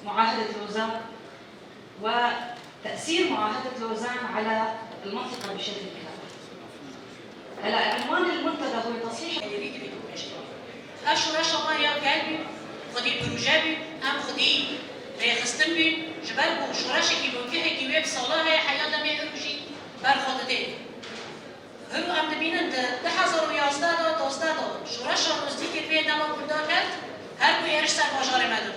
معاهدة لوزان وتأثير معاهدة لوزان على المنطقة بشكل كامل. هلا عنوان المنتدى هو تصحيح يريد بدون اشتراك. اشهر شمايا قلبي خدي بروجابي ام خدي بيخستم بي جبربو شوراشي كي بوكي كي ويب صلاها حياة مي اروجي برخدتين. هلو ام دبينن ده حزر ويازداد دوزداد شوراشا روزديك بي دما بوداكت هل بو يرشتن مجاري مدد.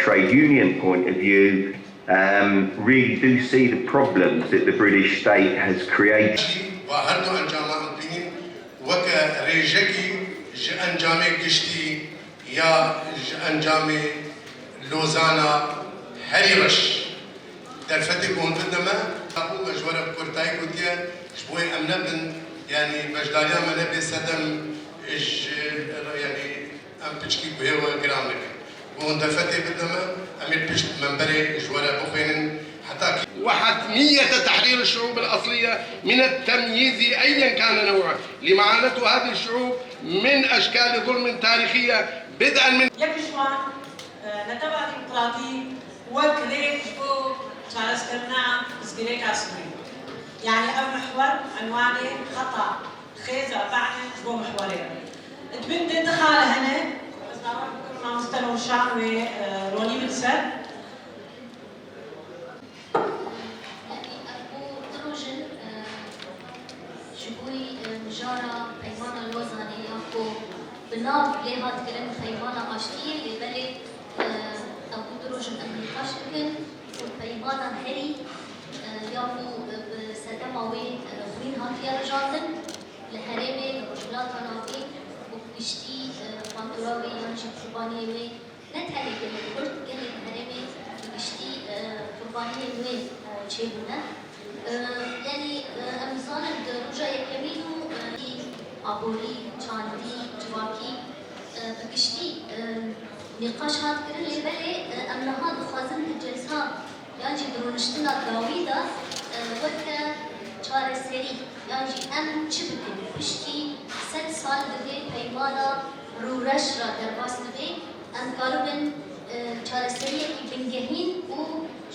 Trade union point of view, really do see the problems that the British state has created. وهردو انجام الدين وكا ريجكي انجام كشتي يا انجام لوزانا هريرش درفتي كون قدما ابو مجوره كورتاي كوتيا شوي امنا بن يعني مجداليا من ابي سدم يعني ام بتشكي بهو جرامك وندفتي بدما امير بيشت منبري جواره بوخين حتى وحتمية تحرير الشعوب الأصلية من التمييز أيا كان نوعه لمعاناة هذه الشعوب من أشكال ظلم تاريخية بدءا من يكشفان نتبع ديمقراطي وكليك جو تشارلز كرنا سجليك أسمي يعني أو محور عنواني خطأ خيزة بعد جو محورين تبنت دخل هنا كنا مستنور شان وروني بالسد مجارة پیمانا لوزانه یا کو بناو لیهات کرن پیمانا آشتیه لیبالی اکو دروجن امریکاش کن و پیمانا هری یا کو سدماوی وین هاتیا رجاندن لحرمه لرجلات ناوی و کشتی پانتوراوی یانچی قربانی وی نتهلی که لکرد گلی لحرمه کشتی قربانی وی چه بونه يعني امزان الدروجة يكملوا عبوري چاندي جواكي بكشتي نقاش هاد كرن اللي بالي امنها دخازن الجلسة يعني درونشتنا داويدا وكا چار سري يعني ام چبكن بشتي 100 سال دبي پیمانا رورش را درباس دبي ام قالبن چار سري كي بنگهين و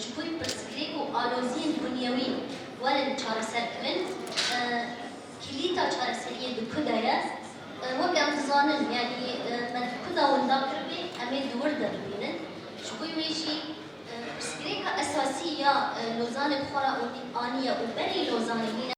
شكوي برسكريك و آلوزين بنيوي ولن چار سرکرن کلیتا چار سریه دکودایا وقت امتزانن يعني من كدا وندا كربي أمي دور دربينن شكوي ويجي بسكريكا أساسية لوزان بخورا آنية وبري لوزان هنا